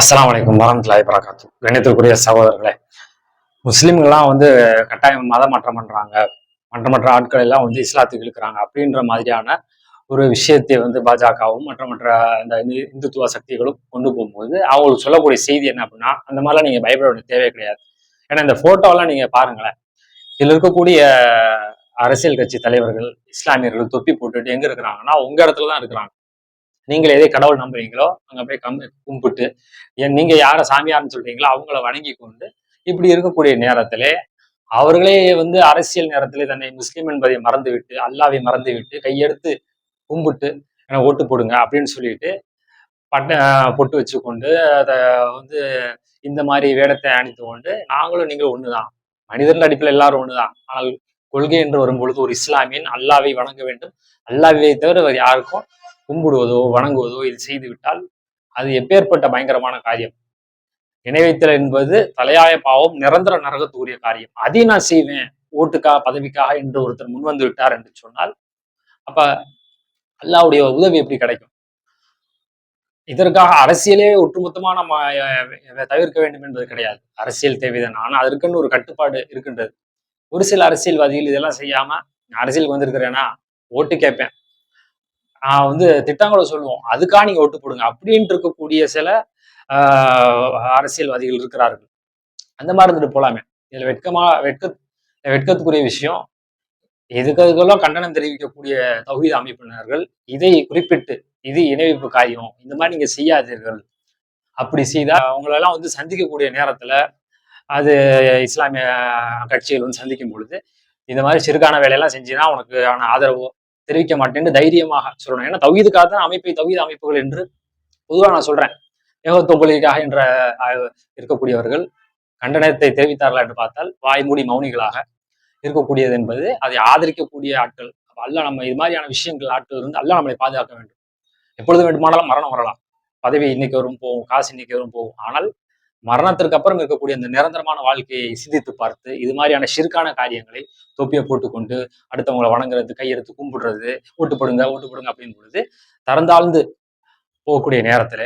அஸ்ஸலாமு அலைக்கும் வரஹ்மத்துல்லாஹி வபரகாத்துஹு. கண்ணியத்திற்குரிய சகோதரர்களே, முஸ்லிம்கள்லாம் கட்டாயம் மத மாற்றம் பண்றாங்க, மற்ற ஆட்கள் எல்லாம் இஸ்லாத்துக்கு இழுக்கிறாங்க அப்படின்ற மாதிரியான ஒரு விஷயத்தை பாஜகவும் மற்ற இந்த இந்துத்துவ சக்திகளும் கொண்டு போகும்போது அவங்களுக்கு சொல்லக்கூடிய செய்தி என்ன அப்படின்னா, அந்த மாதிரிலாம் நீங்க பயப்பட வேண்டிய தேவை கிடையாது. ஏன்னா இந்த போட்டோலாம் நீங்க பாருங்களேன், இதுல இருக்கக்கூடிய அரசியல் கட்சி தலைவர்கள் இஸ்லாமியர்கள் தொப்பி போட்டுட்டு எங்க இருக்கிறாங்கன்னா உங்க இடத்துல தான் இருக்கிறாங்க. நீங்கள் எதை கடவுள் நம்புறீங்களோ அங்க போய் கும்பிட்டு நீங்க யார சாமியார்னு சொல்றீங்களோ அவங்கள வணங்கி கொண்டு இப்படி இருக்கக்கூடிய நேரத்திலே அவர்களே அரசியல் நேரத்திலே தன்னை முஸ்லிம் என்பதை மறந்துவிட்டு அல்லாவை மறந்துவிட்டு கையெடுத்து கும்பிட்டு ஓட்டு போடுங்க அப்படின்னு சொல்லிட்டு பொட்டு வச்சு கொண்டு அதை இந்த மாதிரி வேடத்தை அணிந்து கொண்டு நாங்களும் நீங்களும் ஒண்ணுதான், மனிதர்கள் அடிப்பில் எல்லாரும் ஒண்ணுதான், ஆனால் கொள்கை என்று வரும்பொழுது ஒரு இஸ்லாமியன் அல்லாவை வணங்க வேண்டும், அல்லாவை தவிர வேறு யாருக்கும் கும்பிடுவதோ வணங்குவதோ இது செய்து விட்டால் அது எப்பேற்பட்ட பயங்கரமான காரியம். நினைவைத்தல் என்பது தலையாய பாவம், நிரந்தர நரகத்துக்குரிய காரியம். அதை நான் செய்வேன் ஓட்டுக்காக பதவிக்காக என்று ஒருத்தர் முன்வந்து விட்டார் என்று சொன்னால் அப்ப அல்லாவுடைய உதவி எப்படி கிடைக்கும்? இதற்காக அரசியலே ஒட்டுமொத்தமா நம்ம தவிர்க்க வேண்டும் என்பது கிடையாது. அரசியல் தேவைதான், ஆனா அதற்குன்னு ஒரு கட்டுப்பாடு இருக்கின்றது. ஒரு சில அரசியல்வாதிகள் இதெல்லாம் செய்யாம அரசியலுக்கு வந்திருக்கிறேன்னா ஓட்டு கேட்பேன், நான் திட்டங்களை சொல்லுவோம், அதுக்காக நீங்க ஓட்டு போடுங்க அப்படின்ட்டு இருக்கக்கூடிய சில அரசியல்வாதிகள் இருக்கிறார்கள். அந்த மாதிரி இருந்துட்டு போலாமே. இதுல வெட்கத்துக்குரிய விஷயம், எதுக்கெல்லாம் கண்டனம் தெரிவிக்கக்கூடிய தௌஹீத் அமைப்பினர்கள் இதை குறிப்பிட்டு இது இணைவிப்பு காரியம், இந்த மாதிரி நீங்க செய்யாதீர்கள், அப்படி செய்தா அவங்களெல்லாம் சந்திக்கக்கூடிய நேரத்துல அது இஸ்லாமிய கட்சிகள் சந்திக்கும் பொழுது இந்த மாதிரி சிறுகான வேலையெல்லாம் செஞ்சுன்னா உனக்கு ஆதரவோ தெரிவிக்க மாட்டேன்னு தைரியமாக சொல்லணும். ஏன்னா தௌஹீதுக்காக தான் தௌஹீத் அமைப்புகள் என்று பொதுவாக நான் சொல்றேன். ஏகத்துவ என்ற இருக்கக்கூடியவர்கள் கண்டனத்தை தெரிவித்தார்களா என்று பார்த்தால் வாய்மூடி மௌனிகளாக இருக்கக்கூடியது என்பது அதை ஆதரிக்கக்கூடிய ஆட்கள். அல்லாஹ் நம்ம இது மாதிரியான விஷயங்கள் ஆட்கள் இருந்து அல்லாஹ் நம்மளை பாதுகாக்க வேண்டும். எப்பொழுது வேண்டுமானாலும் மரணம் வரலாம், பதவி இன்னைக்கு வரும் போகும், காசு இன்னைக்கு வரும் போகும், ஆனால் மரணத்திற்கு அப்புறம் இருக்கக்கூடிய அந்த நிரந்தரமான வாழ்க்கையை சிந்தித்து பார்த்து இது மாதிரியான ஷிர்கான காரியங்களை தொப்பியை போட்டுக்கொண்டு அடுத்தவங்களை வணங்குறது, கையெடுத்து கும்பிடுறது, ஓட்டு போடுங்க அப்படின்னு பொழுது தரந்தாழ்ந்து போகக்கூடிய நேரத்துல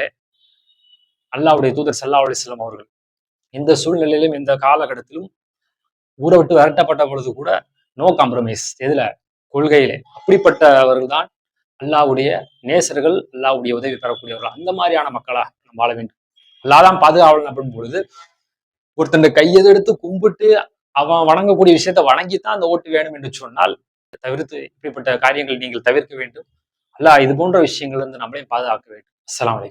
அல்லாஹ்வுடைய தூதர் ஸல்லல்லாஹு அலைஹி வஸல்லம் அவர்கள் எந்த சூழ்நிலையிலும் எந்த காலகட்டத்திலும் ஊரை விட்டு விரட்டப்பட்ட பொழுது கூட நோ காம்ப்ரமைஸ், எதுல? கொள்கையிலே. அப்படிப்பட்டவர்கள் தான் அல்லாஹ்வுடைய நேசர்கள், அல்லாஹ்வுடைய உதவி பெறக்கூடியவர்கள். அந்த மாதிரியான மக்களா நம்ம வாழ வேண்டும். அல்லாதான் பாதுகாவலன் அப்படின்னு பொழுது ஒருத்தன் கையெடுத்து கும்பிட்டு அவன் வணங்கக்கூடிய விஷயத்த வணங்கித்தான் அந்த ஓட்டு வேணும் என்று சொன்னால் தவிர்த்து இப்படிப்பட்ட காரியங்களை நீங்கள் தவிர்க்க வேண்டும். அல்லாஹ் இது போன்ற விஷயங்கள் நம்மளையும் பாதுகாக்க வேண்டும். அஸ்ஸலாமு அலைக்கும்.